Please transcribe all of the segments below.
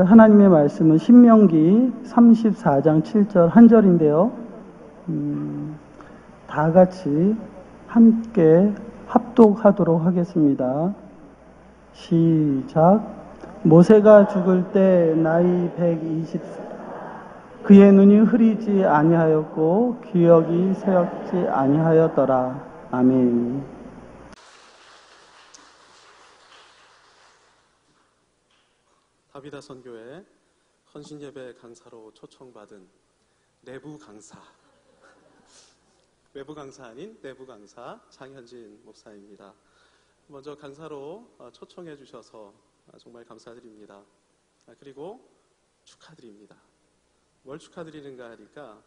나눌 하나님의 말씀은 신명기 34장 7절 한 절인데요. 다 같이 함께 합독하도록 하겠습니다. 시작. 모세가 죽을 때 나이 120, 그의 눈이 흐리지 아니하였고 기억이 새었지 아니하였더라. 아멘. 다비다 선교회 헌신예배 강사로 초청받은 내부 강사, 외부 강사 아닌 내부 강사 장현진 목사입니다. 먼저 강사로 초청해 주셔서 정말 감사드립니다. 그리고 축하드립니다. 뭘 축하드리는가 하니까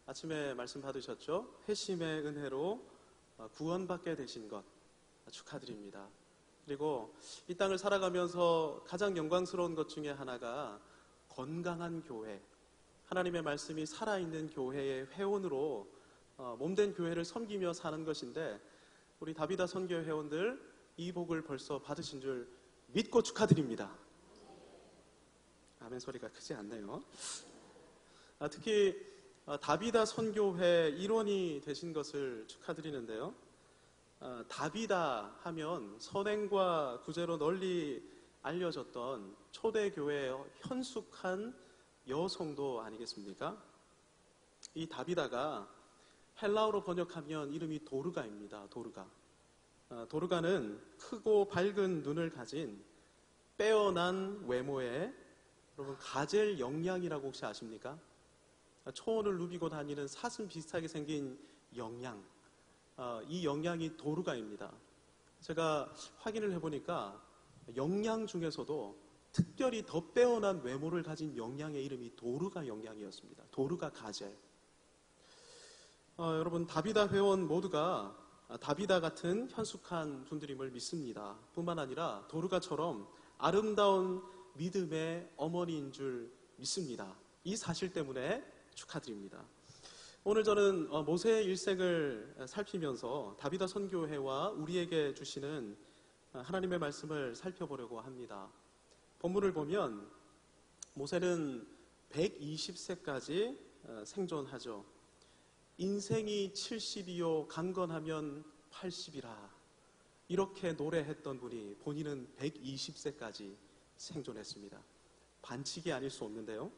아침에 말씀 받으셨죠? 회심의 은혜로 구원받게 되신 것 축하드립니다. 그리고 이 땅을 살아가면서 가장 영광스러운 것 중에 하나가 건강한 교회, 하나님의 말씀이 살아있는 교회의 회원으로 몸된 교회를 섬기며 사는 것인데, 우리 다비다 선교 회원들 이 복을 벌써 받으신 줄 믿고 축하드립니다. 아멘 소리가 크지 않네요. 특히 다비다 선교회 일원이 되신 것을 축하드리는데요. 다비다 하면 선행과 구제로 널리 알려졌던 초대교회의 현숙한 여성도 아니겠습니까? 이 다비다가 헬라어로 번역하면 이름이 도르가입니다. 도르가. 도르가는 크고 밝은 눈을 가진 빼어난 외모의, 여러분 가젤 영양이라고 혹시 아십니까? 초원을 누비고 다니는 사슴 비슷하게 생긴 영양, 이 영양이 도르가입니다. 제가 확인을 해보니까 영양 중에서도 특별히 더 빼어난 외모를 가진 영양의 이름이 도르가 영양이었습니다. 도르가 가젤. 여러분 다비다 회원 모두가 다비다 같은 현숙한 분들임을 믿습니다. 뿐만 아니라 도르가처럼 아름다운 믿음의 어머니인 줄 믿습니다. 이 사실 때문에 축하드립니다. 오늘 저는 모세의 일생을 살피면서 다비다 선교회와 우리에게 주시는 하나님의 말씀을 살펴보려고 합니다. 본문을 보면 모세는 120세까지 생존하죠. 인생이 70이요 강건하면 80이라 이렇게 노래했던 분이 본인은 120세까지 생존했습니다. 반칙이 아닐 수 없는데요.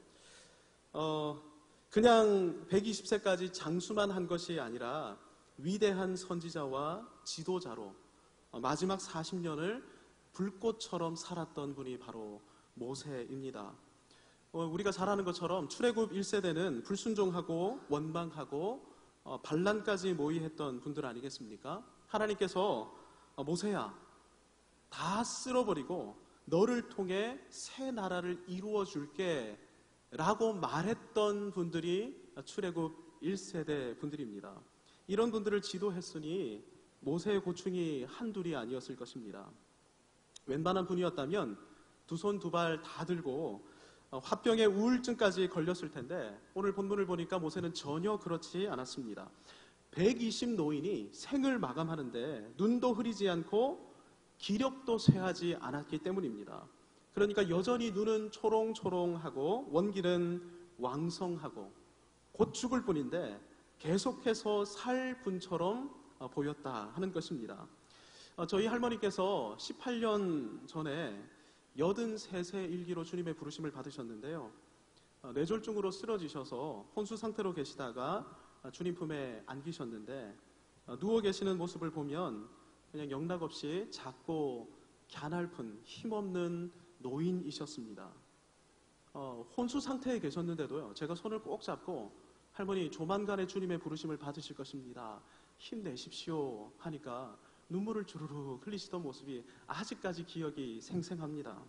그냥 120세까지 장수만 한 것이 아니라 위대한 선지자와 지도자로 마지막 40년을 불꽃처럼 살았던 분이 바로 모세입니다. 우리가 잘 아는 것처럼 출애굽 1세대는 불순종하고 원망하고 반란까지 모의했던 분들 아니겠습니까? 하나님께서 모세야 다 쓸어버리고 너를 통해 새 나라를 이루어 줄게 라고 말했던 분들이 출애굽 1세대 분들입니다. 이런 분들을 지도했으니 모세의 고충이 한둘이 아니었을 것입니다. 웬만한 분이었다면 두 손 두 발 다 들고 화병의 우울증까지 걸렸을 텐데, 오늘 본문을 보니까 모세는 전혀 그렇지 않았습니다. 120 노인이 생을 마감하는데 눈도 흐리지 않고 기력도 쇠하지 않았기 때문입니다. 그러니까 여전히 눈은 초롱초롱하고 원기는 왕성하고 곧 죽을 뿐인데 계속해서 살 분처럼 보였다 하는 것입니다. 저희 할머니께서 18년 전에 83세 일기로 주님의 부르심을 받으셨는데요. 뇌졸중으로 쓰러지셔서 혼수 상태로 계시다가 주님 품에 안기셨는데, 누워 계시는 모습을 보면 그냥 영락없이 작고 갸냘픈 힘없는 노인이셨습니다. 혼수 상태에 계셨는데도요, 제가 손을 꼭 잡고 할머니 조만간에 주님의 부르심을 받으실 것입니다, 힘내십시오 하니까 눈물을 주르륵 흘리시던 모습이 아직까지 기억이 생생합니다.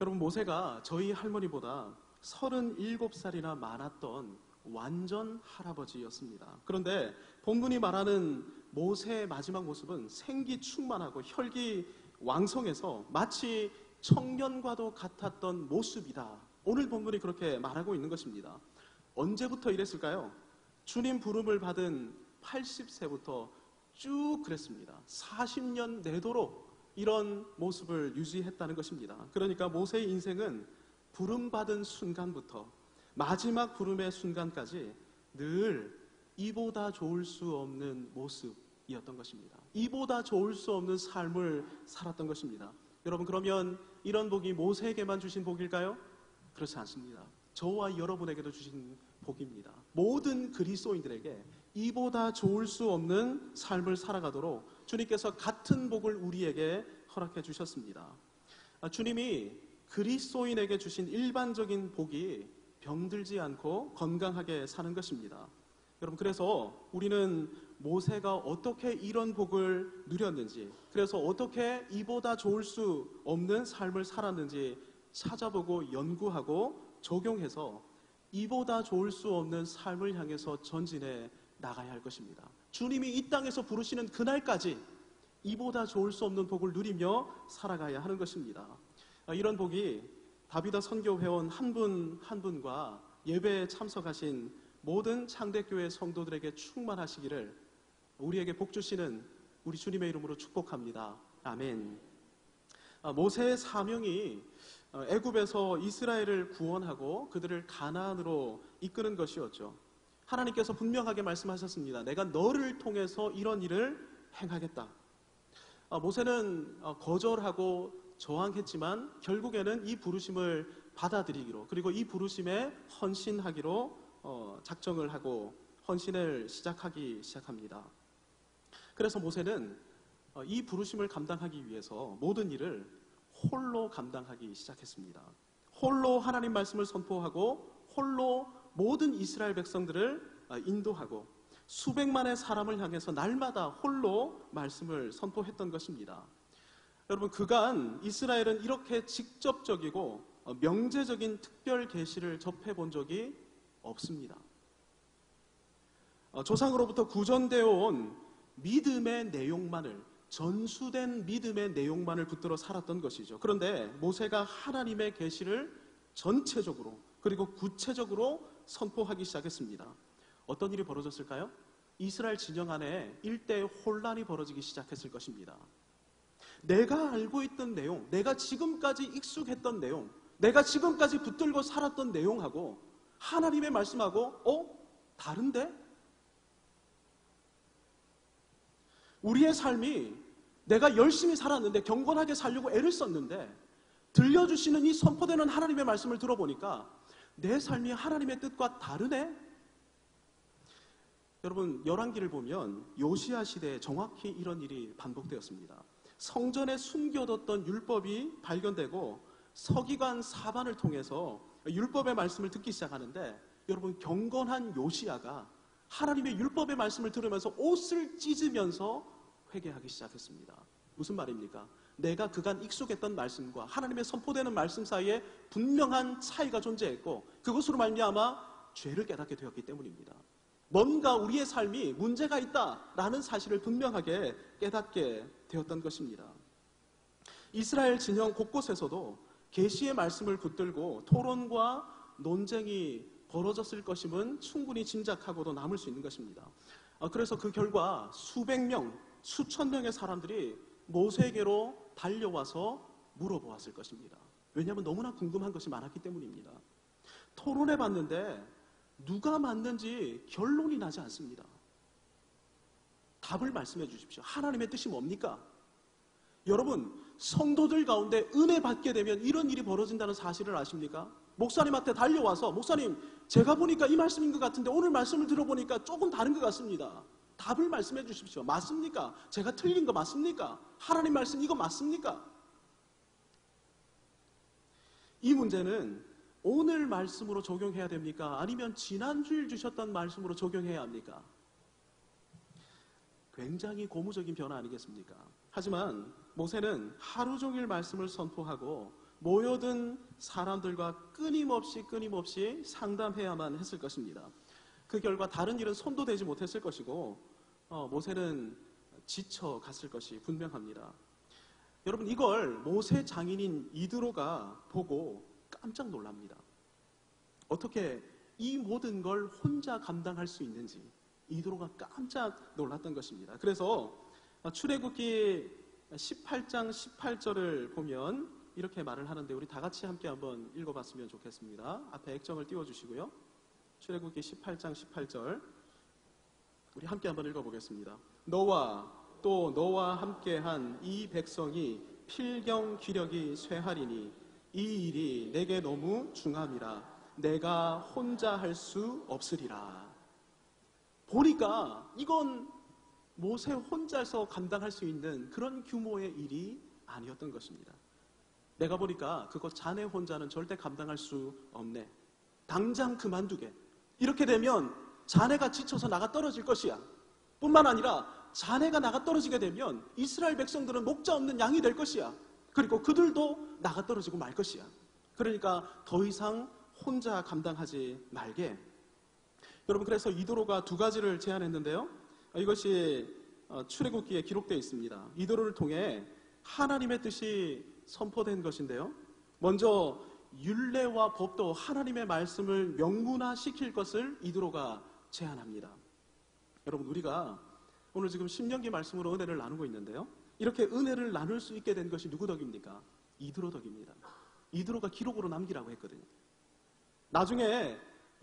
여러분, 모세가 저희 할머니보다 37살이나 많았던 완전 할아버지였습니다. 그런데 본문이 말하는 모세의 마지막 모습은 생기 충만하고 혈기 왕성해서 마치 청년과도 같았던 모습이다. 오늘 본문이 그렇게 말하고 있는 것입니다. 언제부터 이랬을까요? 주님 부름을 받은 80세부터 쭉 그랬습니다. 40년 내도록 이런 모습을 유지했다는 것입니다. 그러니까 모세의 인생은 부름받은 순간부터 마지막 부름의 순간까지 늘 이보다 좋을 수 없는 모습이었던 것입니다. 이보다 좋을 수 없는 삶을 살았던 것입니다. 여러분, 그러면 이런 복이 모세에게만 주신 복일까요? 그렇지 않습니다. 저와 여러분에게도 주신 복입니다. 모든 그리스도인들에게 이보다 좋을 수 없는 삶을 살아가도록 주님께서 같은 복을 우리에게 허락해 주셨습니다. 주님이 그리스도인에게 주신 일반적인 복이 병들지 않고 건강하게 사는 것입니다. 여러분, 그래서 우리는 모세가 어떻게 이런 복을 누렸는지, 그래서 어떻게 이보다 좋을 수 없는 삶을 살았는지 찾아보고 연구하고 적용해서 이보다 좋을 수 없는 삶을 향해서 전진해 나가야 할 것입니다. 주님이 이 땅에서 부르시는 그날까지 이보다 좋을 수 없는 복을 누리며 살아가야 하는 것입니다. 이런 복이 다비다 선교회원 한 분 한 분과 예배에 참석하신 모든 창대교회 성도들에게 충만하시기를 우리에게 복 주시는 우리 주님의 이름으로 축복합니다. 아멘. 모세의 사명이 애굽에서 이스라엘을 구원하고 그들을 가나안으로 이끄는 것이었죠. 하나님께서 분명하게 말씀하셨습니다. 내가 너를 통해서 이런 일을 행하겠다. 모세는 거절하고 저항했지만 결국에는 이 부르심을 받아들이기로, 그리고 이 부르심에 헌신하기로 작정을 하고 헌신을 시작합니다. 그래서 모세는 이 부르심을 감당하기 위해서 모든 일을 홀로 감당하기 시작했습니다. 홀로 하나님 말씀을 선포하고 홀로 모든 이스라엘 백성들을 인도하고 수백만의 사람을 향해서 날마다 홀로 말씀을 선포했던 것입니다. 여러분, 그간 이스라엘은 이렇게 직접적이고 명제적인 특별 계시를 접해본 적이 없습니다. 조상으로부터 구전되어 온 믿음의 내용만을, 전수된 믿음의 내용만을 붙들어 살았던 것이죠. 그런데 모세가 하나님의 계시를 전체적으로 그리고 구체적으로 선포하기 시작했습니다. 어떤 일이 벌어졌을까요? 이스라엘 진영 안에 일대의 혼란이 벌어지기 시작했을 것입니다. 내가 알고 있던 내용, 내가 지금까지 익숙했던 내용, 내가 지금까지 붙들고 살았던 내용하고 하나님의 말씀하고 다른데? 우리의 삶이 내가 열심히 살았는데, 경건하게 살려고 애를 썼는데 들려주시는 이 선포되는 하나님의 말씀을 들어보니까 내 삶이 하나님의 뜻과 다르네? 여러분, 열왕기를 보면 요시야 시대에 정확히 이런 일이 반복되었습니다. 성전에 숨겨뒀던 율법이 발견되고 서기관 사반을 통해서 율법의 말씀을 듣기 시작하는데, 여러분, 경건한 요시야가 하나님의 율법의 말씀을 들으면서 옷을 찢으면서 회개하기 시작했습니다. 무슨 말입니까? 내가 그간 익숙했던 말씀과 하나님의 선포되는 말씀 사이에 분명한 차이가 존재했고 그것으로 말미암아 죄를 깨닫게 되었기 때문입니다. 뭔가 우리의 삶이 문제가 있다라는 사실을 분명하게 깨닫게 되었던 것입니다. 이스라엘 진영 곳곳에서도 계시의 말씀을 붙들고 토론과 논쟁이 벌어졌을 것임은 충분히 짐작하고도 남을 수 있는 것입니다. 그래서 그 결과 수백 명, 수천 명의 사람들이 모세에게로 달려와서 물어보았을 것입니다. 왜냐하면 너무나 궁금한 것이 많았기 때문입니다. 토론해 봤는데 누가 맞는지 결론이 나지 않습니다. 답을 말씀해 주십시오. 하나님의 뜻이 뭡니까? 여러분, 성도들 가운데 은혜 받게 되면 이런 일이 벌어진다는 사실을 아십니까? 목사님한테 달려와서, 목사님, 제가 보니까 이 말씀인 것 같은데 오늘 말씀을 들어보니까 조금 다른 것 같습니다. 답을 말씀해 주십시오. 맞습니까? 제가 틀린 거 맞습니까? 하나님 말씀 이거 맞습니까? 이 문제는 오늘 말씀으로 적용해야 됩니까? 아니면 지난주일 주셨던 말씀으로 적용해야 합니까? 굉장히 고무적인 변화 아니겠습니까? 하지만 모세는 하루 종일 말씀을 선포하고 모여든 사람들과 끊임없이 상담해야만 했을 것입니다. 그 결과 다른 일은 손도 대지 못했을 것이고 모세는 지쳐갔을 것이 분명합니다. 여러분, 이걸 모세 장인인 이드로가 보고 깜짝 놀랍니다. 어떻게 이 모든 걸 혼자 감당할 수 있는지 이드로가 깜짝 놀랐던 것입니다. 그래서 출애굽기 18장 18절을 보면 이렇게 말을 하는데 우리 다 같이 함께 한번 읽어봤으면 좋겠습니다. 앞에 액정을 띄워주시고요. 출애굽기 18장 18절 우리 함께 한번 읽어보겠습니다. 너와 또 너와 함께한 이 백성이 필경 기력이 쇠하리니 이 일이 내게 너무 중함이라 내가 혼자 할 수 없으리라. 보니까 이건 모세 혼자서 감당할 수 있는 그런 규모의 일이 아니었던 것입니다. 내가 보니까 그거 자네 혼자는 절대 감당할 수 없네. 당장 그만두게. 이렇게 되면 자네가 지쳐서 나가 떨어질 것이야. 뿐만 아니라 자네가 나가 떨어지게 되면 이스라엘 백성들은 목자 없는 양이 될 것이야. 그리고 그들도 나가 떨어지고 말 것이야. 그러니까 더 이상 혼자 감당하지 말게. 여러분, 그래서 이도로가 두 가지를 제안했는데요. 이것이 출애굽기에 기록되어 있습니다. 이도로를 통해 하나님의 뜻이 선포된 것인데요. 먼저 율례와 법도 하나님의 말씀을 명문화시킬 것을 이도로가 제안합니다. 여러분, 우리가 오늘 지금 신명기 말씀으로 은혜를 나누고 있는데요. 이렇게 은혜를 나눌 수 있게 된 것이 누구 덕입니까? 이도로 덕입니다. 이도로가 기록으로 남기라고 했거든요. 나중에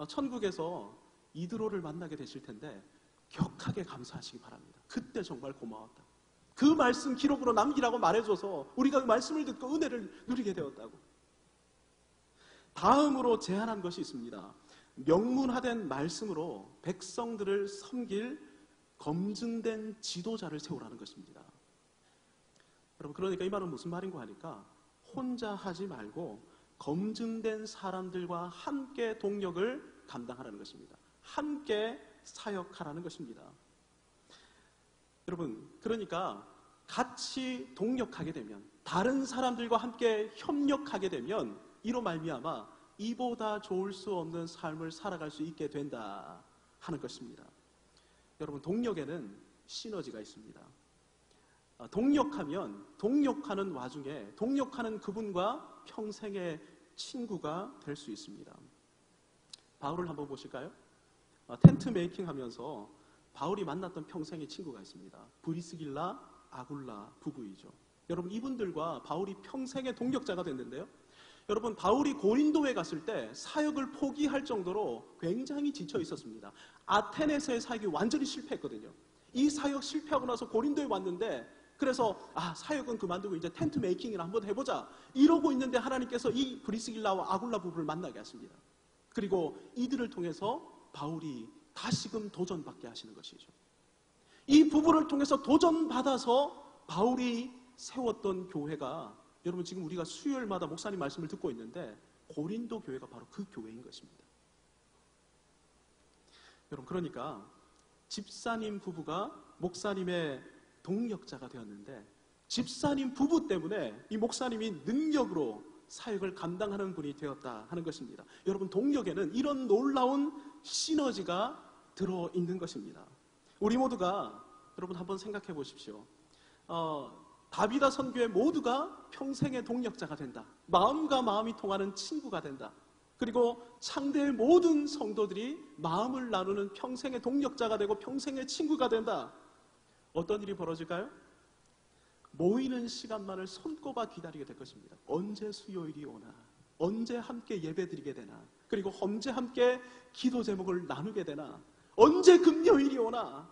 천국에서 이도로를 만나게 되실 텐데 격하게 감사하시기 바랍니다. 그때 정말 고마웠다. 그 말씀 기록으로 남기라고 말해줘서 우리가 그 말씀을 듣고 은혜를 누리게 되었다고. 다음으로 제안한 것이 있습니다. 명문화된 말씀으로 백성들을 섬길 검증된 지도자를 세우라는 것입니다. 여러분, 그러니까 이 말은 무슨 말인가 하니까 혼자 하지 말고 검증된 사람들과 함께 동력을 감당하라는 것입니다. 함께 사역하라는 것입니다. 여러분, 그러니까 같이 동력하게 되면, 다른 사람들과 함께 협력하게 되면 이로 말미암아 이보다 좋을 수 없는 삶을 살아갈 수 있게 된다 하는 것입니다. 여러분, 동력에는 시너지가 있습니다. 동력하면 동력하는 와중에 동력하는 그분과 평생의 친구가 될 수 있습니다. 바울을 한번 보실까요? 텐트 메이킹 하면서 바울이 만났던 평생의 친구가 있습니다. 브리스길라, 아굴라 부부이죠. 여러분, 이분들과 바울이 평생의 동력자가 됐는데요. 여러분, 바울이 고린도에 갔을 때 사역을 포기할 정도로 굉장히 지쳐 있었습니다. 아테네에서의 사역이 완전히 실패했거든요. 이 사역 실패하고 나서 고린도에 왔는데, 그래서 사역은 그만두고 이제 텐트 메이킹을 한번 해보자 이러고 있는데 하나님께서 이 브리스길라와 아굴라 부부를 만나게 하십니다. 그리고 이들을 통해서 바울이 다시금 도전받게 하시는 것이죠. 이 부부를 통해서 도전받아서 바울이 세웠던 교회가, 여러분, 지금 우리가 수요일마다 목사님 말씀을 듣고 있는데 고린도 교회가 바로 그 교회인 것입니다. 여러분, 그러니까 집사님 부부가 목사님의 동력자가 되었는데 집사님 부부 때문에 이 목사님이 능력으로 사역을 감당하는 분이 되었다 하는 것입니다. 여러분, 동력에는 이런 놀라운 시너지가 들어있는 것입니다. 우리 모두가 여러분 한번 생각해 보십시오. 다비다 선교회 모두가 평생의 동력자가 된다. 마음과 마음이 통하는 친구가 된다. 그리고 창대의 모든 성도들이 마음을 나누는 평생의 동력자가 되고 평생의 친구가 된다. 어떤 일이 벌어질까요? 모이는 시간만을 손꼽아 기다리게 될 것입니다. 언제 수요일이 오나, 언제 함께 예배드리게 되나, 그리고 언제 함께 기도 제목을 나누게 되나, 언제 금요일이 오나,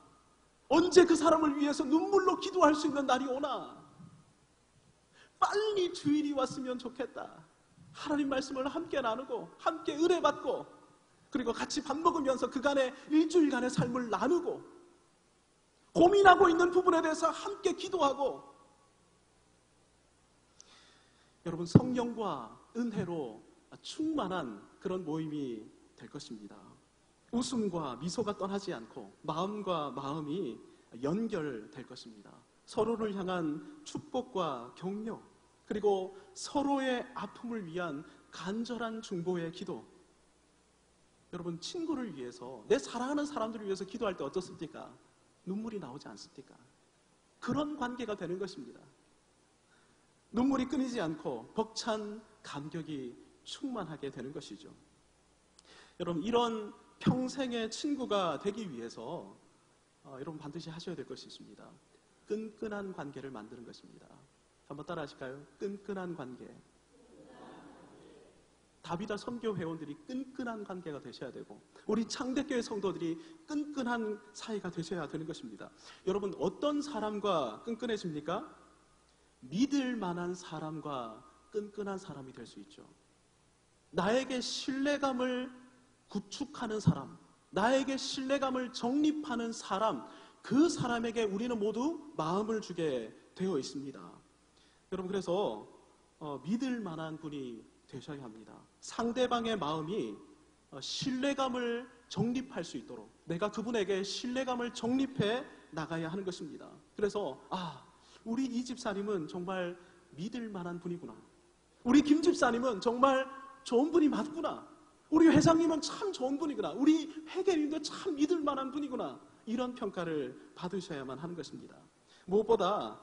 언제 그 사람을 위해서 눈물로 기도할 수 있는 날이 오나, 빨리 주일이 왔으면 좋겠다. 하나님 말씀을 함께 나누고 함께 은혜 받고 그리고 같이 밥 먹으면서 그간의 일주일간의 삶을 나누고 고민하고 있는 부분에 대해서 함께 기도하고, 여러분, 성령과 은혜로 충만한 그런 모임이 될 것입니다. 웃음과 미소가 떠나지 않고 마음과 마음이 연결될 것입니다. 서로를 향한 축복과 격려, 그리고 서로의 아픔을 위한 간절한 중보의 기도. 여러분, 친구를 위해서, 내 사랑하는 사람들을 위해서 기도할 때 어떻습니까? 눈물이 나오지 않습니까? 그런 관계가 되는 것입니다. 눈물이 끊이지 않고 벅찬 감격이 충만하게 되는 것이죠. 여러분, 이런 평생의 친구가 되기 위해서 여러분 반드시 하셔야 될 것이 있습니다. 끈끈한 관계를 만드는 것입니다. 한번 따라 하실까요? 끈끈한 관계. 다비다 선교 회원들이 끈끈한 관계가 되셔야 되고, 우리 창대교회 성도들이 끈끈한 사이가 되셔야 되는 것입니다. 여러분, 어떤 사람과 끈끈해집니까? 믿을 만한 사람과 끈끈한 사람이 될 수 있죠. 나에게 신뢰감을 구축하는 사람, 나에게 신뢰감을 정립하는 사람, 그 사람에게 우리는 모두 마음을 주게 되어 있습니다. 여러분, 그래서 믿을 만한 분이 되셔야 합니다. 상대방의 마음이 신뢰감을 정립할 수 있도록 내가 그분에게 신뢰감을 정립해 나가야 하는 것입니다. 그래서 우리 이 집사님은 정말 믿을 만한 분이구나, 우리 김 집사님은 정말 좋은 분이 맞구나, 우리 회장님은 참 좋은 분이구나, 우리 회계님도 참 믿을 만한 분이구나, 이런 평가를 받으셔야만 하는 것입니다. 무엇보다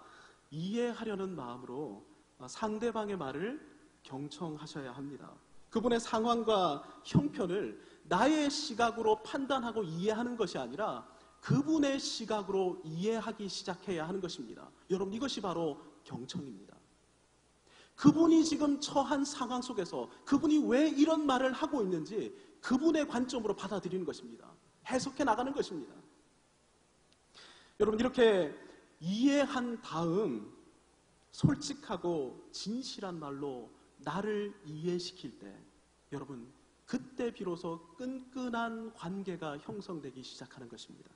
이해하려는 마음으로 상대방의 말을 경청하셔야 합니다. 그분의 상황과 형편을 나의 시각으로 판단하고 이해하는 것이 아니라 그분의 시각으로 이해하기 시작해야 하는 것입니다. 여러분, 이것이 바로 경청입니다. 그분이 지금 처한 상황 속에서 그분이 왜 이런 말을 하고 있는지 그분의 관점으로 받아들이는 것입니다. 해석해 나가는 것입니다. 여러분, 이렇게 이해한 다음 솔직하고 진실한 말로 나를 이해시킬 때, 여러분, 그때 비로소 끈끈한 관계가 형성되기 시작하는 것입니다.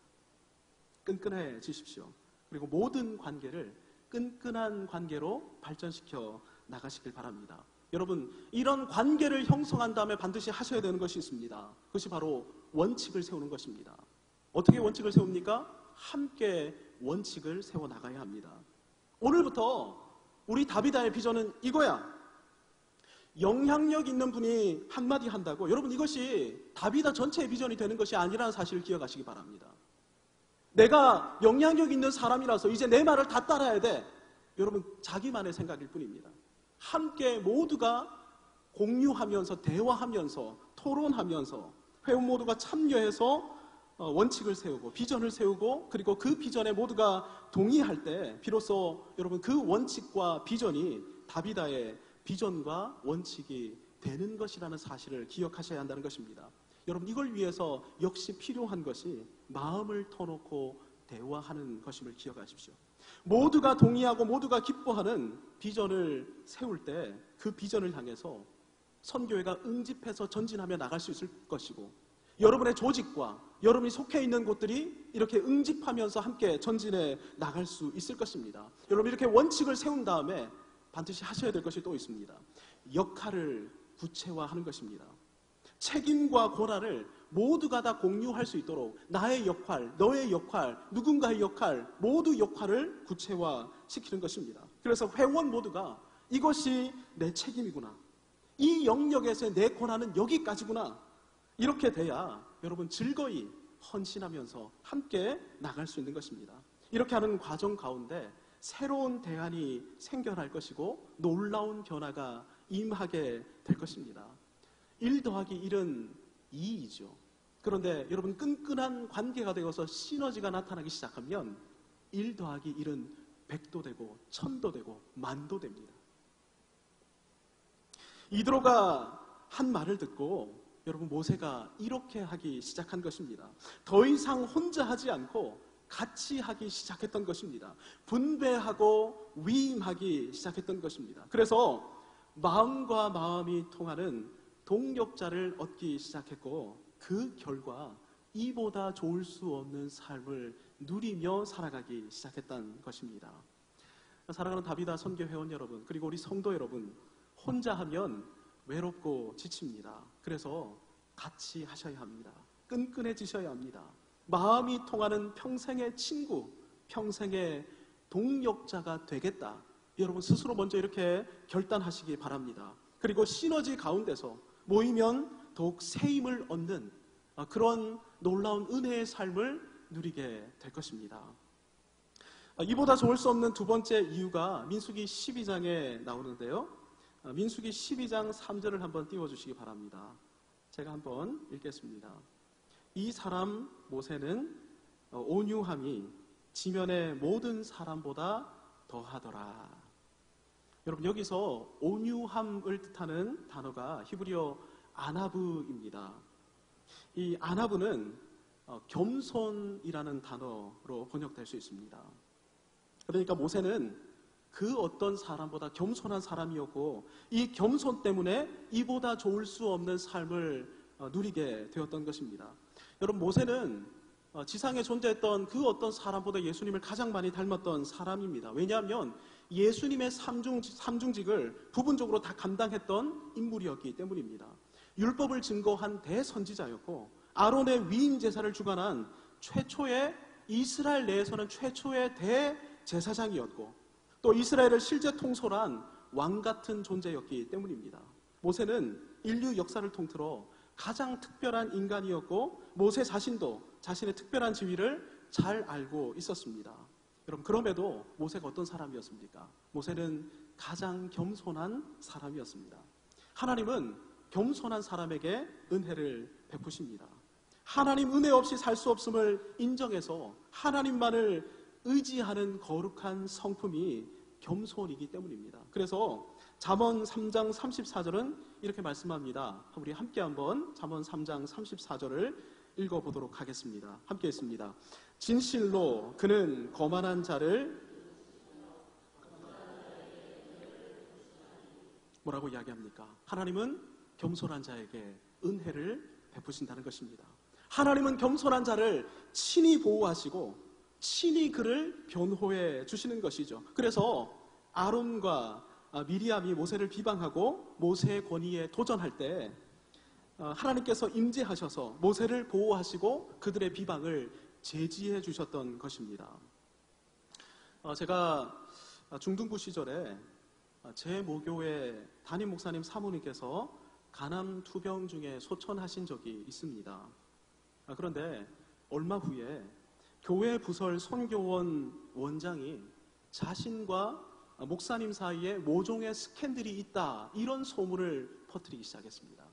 끈끈해지십시오. 그리고 모든 관계를 끈끈한 관계로 발전시켜 나가시길 바랍니다. 여러분, 이런 관계를 형성한 다음에 반드시 하셔야 되는 것이 있습니다. 그것이 바로 원칙을 세우는 것입니다. 어떻게 원칙을 세웁니까? 함께 원칙을 세워 나가야 합니다. 오늘부터 우리 다비다의 비전은 이거야. 영향력 있는 분이 한마디 한다고, 여러분, 이것이 다비다 전체의 비전이 되는 것이 아니라는 사실을 기억하시기 바랍니다. 내가 영향력 있는 사람이라서 이제 내 말을 다 따라야 돼, 여러분, 자기만의 생각일 뿐입니다. 함께 모두가 공유하면서 대화하면서 토론하면서 회원 모두가 참여해서 원칙을 세우고 비전을 세우고, 그리고 그 비전에 모두가 동의할 때 비로소 여러분 그 원칙과 비전이 다비다의 비전과 원칙이 되는 것이라는 사실을 기억하셔야 한다는 것입니다. 여러분, 이걸 위해서 역시 필요한 것이 마음을 터놓고 대화하는 것임을 기억하십시오. 모두가 동의하고 모두가 기뻐하는 비전을 세울 때 그 비전을 향해서 선교회가 응집해서 전진하며 나갈 수 있을 것이고, 여러분의 조직과 여러분이 속해 있는 곳들이 이렇게 응집하면서 함께 전진해 나갈 수 있을 것입니다. 여러분, 이렇게 원칙을 세운 다음에 반드시 하셔야 될 것이 또 있습니다. 역할을 구체화하는 것입니다. 책임과 권한을 모두가 다 공유할 수 있도록 나의 역할, 너의 역할, 누군가의 역할, 모두 역할을 구체화시키는 것입니다. 그래서 회원 모두가 이것이 내 책임이구나, 이 영역에서의 내 권한은 여기까지구나, 이렇게 돼야 여러분 즐거이 헌신하면서 함께 나갈 수 있는 것입니다. 이렇게 하는 과정 가운데 새로운 대안이 생겨날 것이고 놀라운 변화가 임하게 될 것입니다. 1 더하기 1은 2이죠. 그런데 여러분, 끈끈한 관계가 되어서 시너지가 나타나기 시작하면 1 더하기 1은 100도 되고 1000도 되고 만도 됩니다. 이드로가 한 말을 듣고 여러분, 모세가 이렇게 하기 시작한 것입니다. 더 이상 혼자 하지 않고 같이 하기 시작했던 것입니다. 분배하고 위임하기 시작했던 것입니다. 그래서 마음과 마음이 통하는 동역자를 얻기 시작했고, 그 결과 이보다 좋을 수 없는 삶을 누리며 살아가기 시작했던 것입니다. 사랑하는 다비다 선교 회원 여러분, 그리고 우리 성도 여러분, 혼자 하면 외롭고 지칩니다. 그래서 같이 하셔야 합니다. 끈끈해지셔야 합니다. 마음이 통하는 평생의 친구, 평생의 동역자가 되겠다, 여러분 스스로 먼저 이렇게 결단하시기 바랍니다. 그리고 시너지 가운데서 모이면 더욱 새 힘을 얻는 그런 놀라운 은혜의 삶을 누리게 될 것입니다. 이보다 좋을 수 없는 두 번째 이유가 민수기 12장에 나오는데요. 민수기 12장 3절을 한번 띄워주시기 바랍니다. 제가 한번 읽겠습니다. 이 사람 모세는 온유함이 지면의 모든 사람보다 더하더라. 여러분, 여기서 온유함을 뜻하는 단어가 히브리어 아나브입니다. 이 아나브는 겸손이라는 단어로 번역될 수 있습니다. 그러니까 모세는 그 어떤 사람보다 겸손한 사람이었고, 이 겸손 때문에 이보다 좋을 수 없는 삶을 누리게 되었던 것입니다. 여러분, 모세는 지상에 존재했던 그 어떤 사람보다 예수님을 가장 많이 닮았던 사람입니다. 왜냐하면 예수님의 삼중직을 부분적으로 다 감당했던 인물이었기 때문입니다. 율법을 증거한 대선지자였고, 아론의 위임 제사를 주관한 최초의, 이스라엘 내에서는 최초의 대제사장이었고, 또 이스라엘을 실제 통솔한 왕 같은 존재였기 때문입니다. 모세는 인류 역사를 통틀어 가장 특별한 인간이었고, 모세 자신도 자신의 특별한 지위를 잘 알고 있었습니다. 여러분, 그럼에도 모세가 어떤 사람이었습니까? 모세는 가장 겸손한 사람이었습니다. 하나님은 겸손한 사람에게 은혜를 베푸십니다. 하나님 은혜 없이 살 수 없음을 인정해서 하나님만을 의지하는 거룩한 성품이 겸손이기 때문입니다. 그래서 잠언 3장 34절은 이렇게 말씀합니다. 우리 함께 한번 잠언 3장 34절을 읽어보도록 하겠습니다. 함께 읽습니다. 진실로 그는 거만한 자를 뭐라고 이야기합니까? 하나님은 겸손한 자에게 은혜를 베푸신다는 것입니다. 하나님은 겸손한 자를 친히 보호하시고 친히 그를 변호해 주시는 것이죠. 그래서 아론과 미리암이 모세를 비방하고 모세의 권위에 도전할 때 하나님께서 임재하셔서 모세를 보호하시고 그들의 비방을 제지해 주셨던 것입니다. 제가 중등부 시절에 제 모교회 담임 목사님 사모님께서 간암 투병 중에 소천하신 적이 있습니다. 그런데 얼마 후에 교회 부설 선교원 원장이 자신과 목사님 사이에 모종의 스캔들이 있다, 이런 소문을 퍼뜨리기 시작했습니다.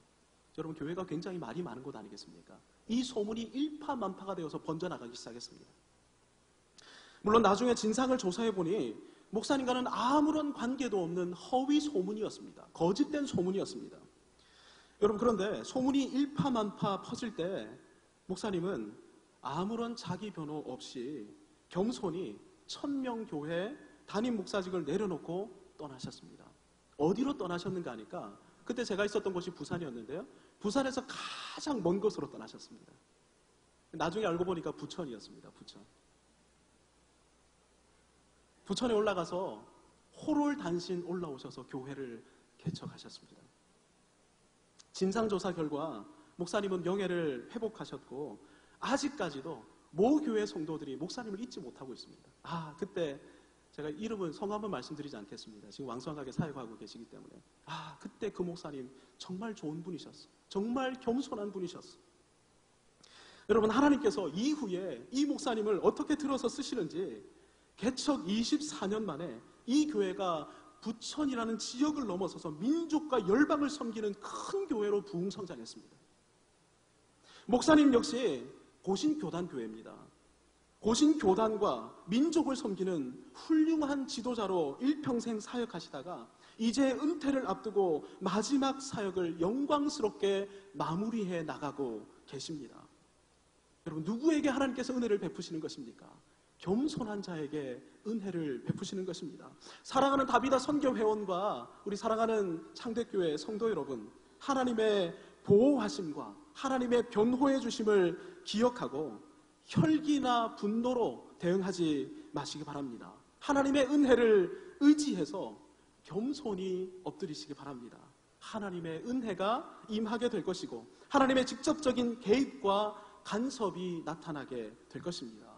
여러분, 교회가 굉장히 말이 많은 곳 아니겠습니까? 이 소문이 일파만파가 되어서 번져나가기 시작했습니다. 물론 나중에 진상을 조사해보니 목사님과는 아무런 관계도 없는 허위 소문이었습니다. 거짓된 소문이었습니다. 여러분, 그런데 소문이 일파만파 퍼질 때 목사님은 아무런 자기 변호 없이 겸손히 천명교회 담임 목사직을 내려놓고 떠나셨습니다. 어디로 떠나셨는가 하니까 그때 제가 있었던 곳이 부산이었는데요. 부산에서 가장 먼 곳으로 떠나셨습니다. 나중에 알고 보니까 부천이었습니다. 부천에 올라가서 호롤단신 올라오셔서 교회를 개척하셨습니다. 진상조사 결과 목사님은 명예를 회복하셨고 아직까지도 모 교회 성도들이 목사님을 잊지 못하고 있습니다. 그때 제가 이름은 성함은 말씀드리지 않겠습니다. 지금 왕성하게 사역하고 계시기 때문에 그때 그 목사님 정말 좋은 분이셨어. 정말 겸손한 분이셨어. 여러분, 하나님께서 이후에 이 목사님을 어떻게 들어서 쓰시는지 개척 24년 만에 이 교회가 부천이라는 지역을 넘어서서 민족과 열방을 섬기는 큰 교회로 부흥성장했습니다. 목사님 역시 고신교단교회입니다. 고신교단과 민족을 섬기는 훌륭한 지도자로 일평생 사역하시다가 이제 은퇴를 앞두고 마지막 사역을 영광스럽게 마무리해 나가고 계십니다. 여러분, 누구에게 하나님께서 은혜를 베푸시는 것입니까? 겸손한 자에게 은혜를 베푸시는 것입니다. 사랑하는 다비다 선교회원과 우리 사랑하는 창대교회 성도 여러분, 하나님의 보호하심과 하나님의 변호해 주심을 기억하고 혈기나 분노로 대응하지 마시기 바랍니다. 하나님의 은혜를 의지해서 겸손히 엎드리시기 바랍니다. 하나님의 은혜가 임하게 될 것이고 하나님의 직접적인 개입과 간섭이 나타나게 될 것입니다.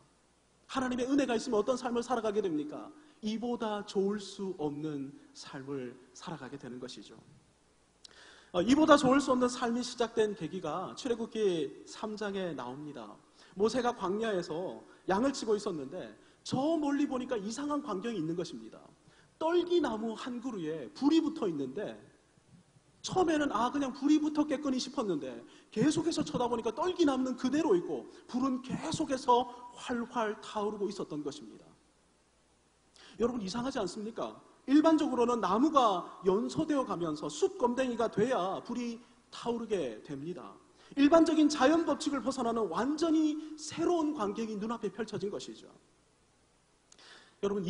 하나님의 은혜가 있으면 어떤 삶을 살아가게 됩니까? 이보다 좋을 수 없는 삶을 살아가게 되는 것이죠. 이보다 좋을 수 없는 삶이 시작된 계기가 출애굽기 3장에 나옵니다. 모세가 광야에서 양을 치고 있었는데 저 멀리 보니까 이상한 광경이 있는 것입니다. 떨기나무 한 그루에 불이 붙어 있는데 처음에는 그냥 불이 붙었겠거니 싶었는데 계속해서 쳐다보니까 떨기 남는 그대로 있고 불은 계속해서 활활 타오르고 있었던 것입니다. 여러분, 이상하지 않습니까? 일반적으로는 나무가 연소되어 가면서 숯검댕이가 돼야 불이 타오르게 됩니다. 일반적인 자연 법칙을 벗어나는 완전히 새로운 광경이 눈앞에 펼쳐진 것이죠. 여러분,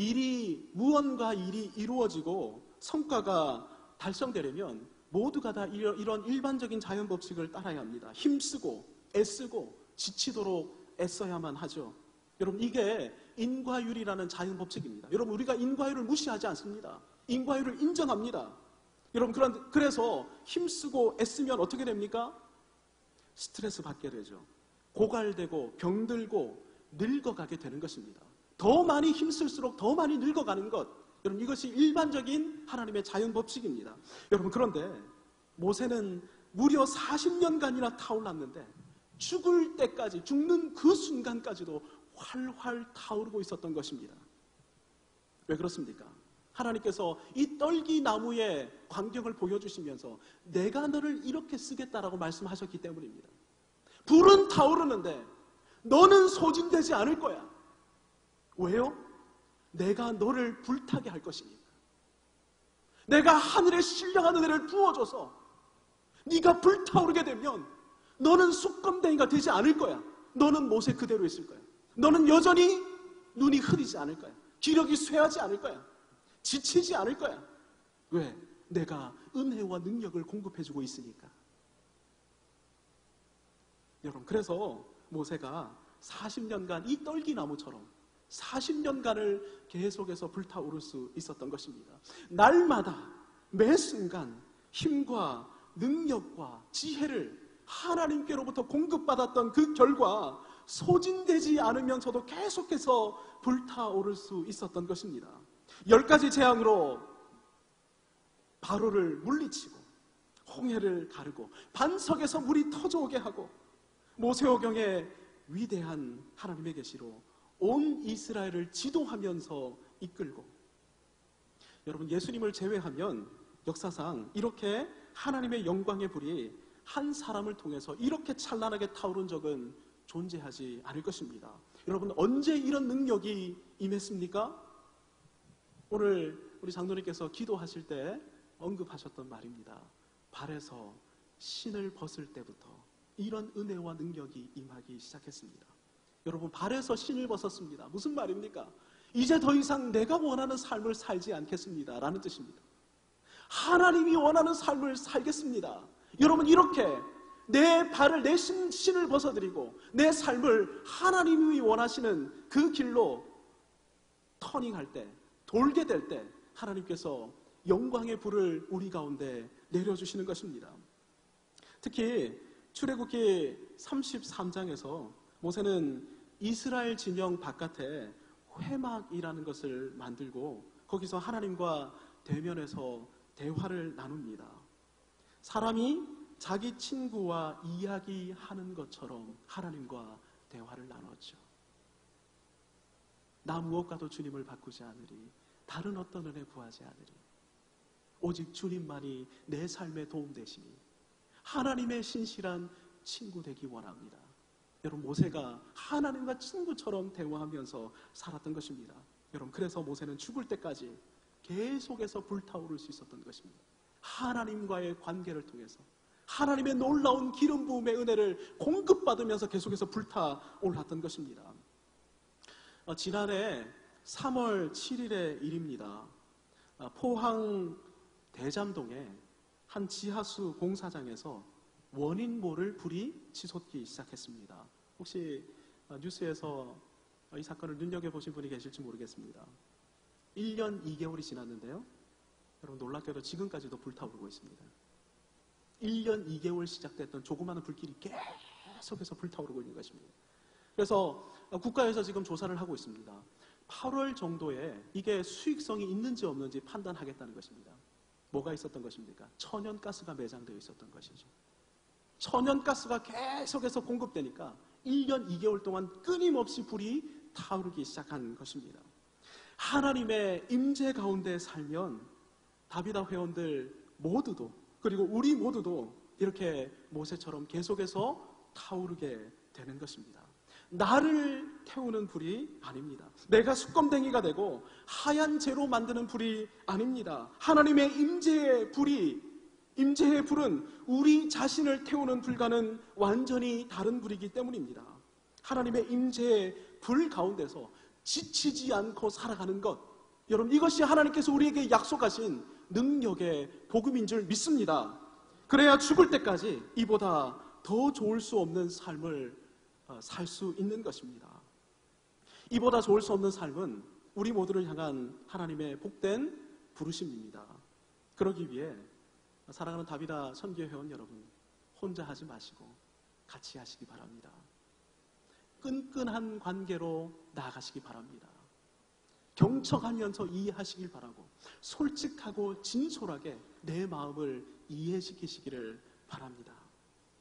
무언가 일이 이루어지고 성과가 달성되려면 모두가 다 이런 일반적인 자연 법칙을 따라야 합니다. 힘쓰고 애쓰고 지치도록 애써야만 하죠. 여러분, 이게 인과율이라는 자연 법칙입니다. 여러분, 우리가 인과율을 무시하지 않습니다. 인과율을 인정합니다. 여러분, 그래서 힘쓰고 애쓰면 어떻게 됩니까? 스트레스 받게 되죠. 고갈되고 병들고 늙어가게 되는 것입니다. 더 많이 힘쓸수록 더 많이 늙어가는 것, 여러분, 이것이 일반적인 하나님의 자연 법칙입니다. 여러분, 그런데 모세는 무려 40년간이나 타올랐는데 죽을 때까지, 죽는 그 순간까지도 활활 타오르고 있었던 것입니다. 왜 그렇습니까? 하나님께서 이 떨기나무의 광경을 보여주시면서 내가 너를 이렇게 쓰겠다라고 말씀하셨기 때문입니다. 불은 타오르는데 너는 소진되지 않을 거야. 왜요? 내가 너를 불타게 할 것이니까. 내가 하늘의 신령한 은혜를 부어줘서 네가 불타오르게 되면 너는 숯검댕이가 되지 않을 거야. 너는 모세 그대로 있을 거야. 너는 여전히 눈이 흐리지 않을 거야. 기력이 쇠하지 않을 거야. 지치지 않을 거야. 왜? 내가 은혜와 능력을 공급해주고 있으니까. 여러분, 그래서 모세가 40년간 이 떨기나무처럼 40년간을 계속해서 불타오를 수 있었던 것입니다. 날마다 매 순간 힘과 능력과 지혜를 하나님께로부터 공급받았던 그 결과 소진되지 않으면서도 계속해서 불타오를 수 있었던 것입니다. 10가지 재앙으로 바로를 물리치고 홍해를 가르고 반석에서 물이 터져오게 하고 모세오경의 위대한 하나님의 계시로 온 이스라엘을 지도하면서 이끌고, 여러분, 예수님을 제외하면 역사상 이렇게 하나님의 영광의 불이 한 사람을 통해서 이렇게 찬란하게 타오른 적은 존재하지 않을 것입니다. 여러분, 언제 이런 능력이 임했습니까? 오늘 우리 장로님께서 기도하실 때 언급하셨던 말입니다. 발에서 신을 벗을 때부터 이런 은혜와 능력이 임하기 시작했습니다. 여러분, 발에서 신을 벗었습니다. 무슨 말입니까? 이제 더 이상 내가 원하는 삶을 살지 않겠습니다 라는 뜻입니다. 하나님이 원하는 삶을 살겠습니다. 여러분, 이렇게 내 발을, 내 신을 벗어드리고 내 삶을 하나님이 원하시는 그 길로 터닝할 때, 돌게 될 때 하나님께서 영광의 불을 우리 가운데 내려주시는 것입니다. 특히 출애굽기 33장에서 모세는 이스라엘 진영 바깥에 회막이라는 것을 만들고 거기서 하나님과 대면해서 대화를 나눕니다. 사람이 자기 친구와 이야기하는 것처럼 하나님과 대화를 나눴죠. 나 무엇과도 주님을 바꾸지 않으리. 다른 어떤 은혜 구하지 않으리. 오직 주님만이 내 삶에 도움되시니 하나님의 신실한 친구 되기 원합니다. 여러분, 모세가 하나님과 친구처럼 대화하면서 살았던 것입니다. 여러분, 그래서 모세는 죽을 때까지 계속해서 불타오를 수 있었던 것입니다. 하나님과의 관계를 통해서 하나님의 놀라운 기름 부음의 은혜를 공급받으면서 계속해서 불타올랐던 것입니다. 지난해 3월 7일의 일입니다. 포항 대잠동에 한 지하수 공사장에서 원인모를 불이 치솟기 시작했습니다. 혹시 뉴스에서 이 사건을 눈여겨보신 분이 계실지 모르겠습니다. 1년 2개월이 지났는데요, 여러분, 놀랍게도 지금까지도 불타오르고 있습니다. 1년 2개월 시작됐던 조그마한 불길이 계속해서 불타오르고 있는 것입니다. 그래서 국가에서 지금 조사를 하고 있습니다. 8월 정도에 이게 수익성이 있는지 없는지 판단하겠다는 것입니다. 뭐가 있었던 것입니까? 천연가스가 매장되어 있었던 것이죠. 천연가스가 계속해서 공급되니까 1년 2개월 동안 끊임없이 불이 타오르기 시작한 것입니다. 하나님의 임재 가운데 살면 다비다 회원들 모두도 그리고 우리 모두도 이렇게 모세처럼 계속해서 타오르게 되는 것입니다. 나를 태우는 불이 아닙니다. 내가 수검댕이가 되고 하얀 재로 만드는 불이 아닙니다. 하나님의 임재의 불은 우리 자신을 태우는 불과는 완전히 다른 불이기 때문입니다. 하나님의 임재의 불 가운데서 지치지 않고 살아가는 것, 여러분, 이것이 하나님께서 우리에게 약속하신 능력의 복음인 줄 믿습니다. 그래야 죽을 때까지 이보다 더 좋을 수 없는 삶을 살 수 있는 것입니다. 이보다 좋을 수 없는 삶은 우리 모두를 향한 하나님의 복된 부르심입니다. 그러기 위해 사랑하는 다비다 선교회원 여러분, 혼자 하지 마시고 같이 하시기 바랍니다. 끈끈한 관계로 나아가시기 바랍니다. 경청하면서 이해하시길 바라고, 솔직하고 진솔하게 내 마음을 이해시키시기를 바랍니다.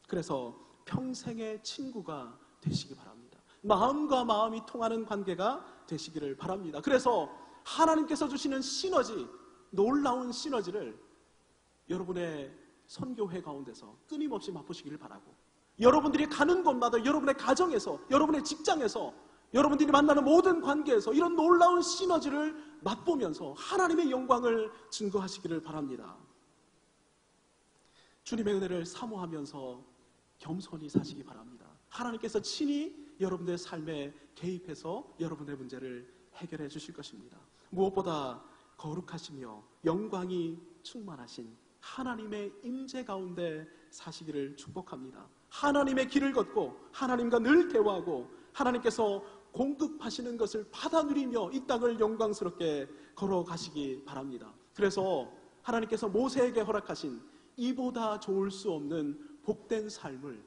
그래서 평생의 친구가 되시기 바랍니다. 마음과 마음이 통하는 관계가 되시기를 바랍니다. 그래서 하나님께서 주시는 시너지, 놀라운 시너지를 여러분의 선교회 가운데서 끊임없이 맛보시기를 바라고, 여러분들이 가는 곳마다 여러분의 가정에서, 여러분의 직장에서, 여러분들이 만나는 모든 관계에서 이런 놀라운 시너지를 맛보면서 하나님의 영광을 증거하시기를 바랍니다. 주님의 은혜를 사모하면서 겸손히 사시기 바랍니다. 하나님께서 친히 여러분들의 삶에 개입해서 여러분의 문제를 해결해 주실 것입니다. 무엇보다 거룩하시며 영광이 충만하신 하나님의 임재 가운데 사시기를 축복합니다. 하나님의 길을 걷고 하나님과 늘 대화하고 하나님께서 공급하시는 것을 받아 누리며 이 땅을 영광스럽게 걸어가시기 바랍니다. 그래서 하나님께서 모세에게 허락하신 이보다 좋을 수 없는 복된 삶을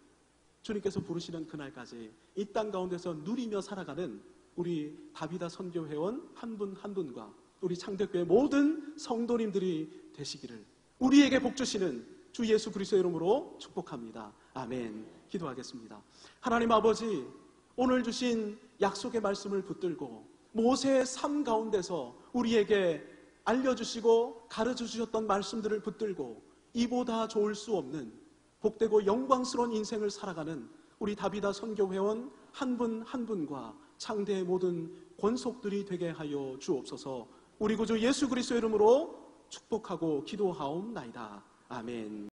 주님께서 부르시는 그날까지 이 땅 가운데서 누리며 살아가는 우리 다비다 선교회원 한 분 한 분과 우리 창대교회 모든 성도님들이 되시기를 우리에게 복 주시는 주 예수 그리스도의 이름으로 축복합니다. 아멘. 기도하겠습니다. 하나님 아버지, 오늘 주신 약속의 말씀을 붙들고 모세의 삶 가운데서 우리에게 알려주시고 가르쳐주셨던 말씀들을 붙들고 이보다 좋을 수 없는 복되고 영광스러운 인생을 살아가는 우리 다비다 선교회원 한 분 한 분과 창대의 모든 권속들이 되게 하여 주옵소서. 우리 구주 예수 그리스도의 이름으로 축복하고 기도하옵나이다. 아멘.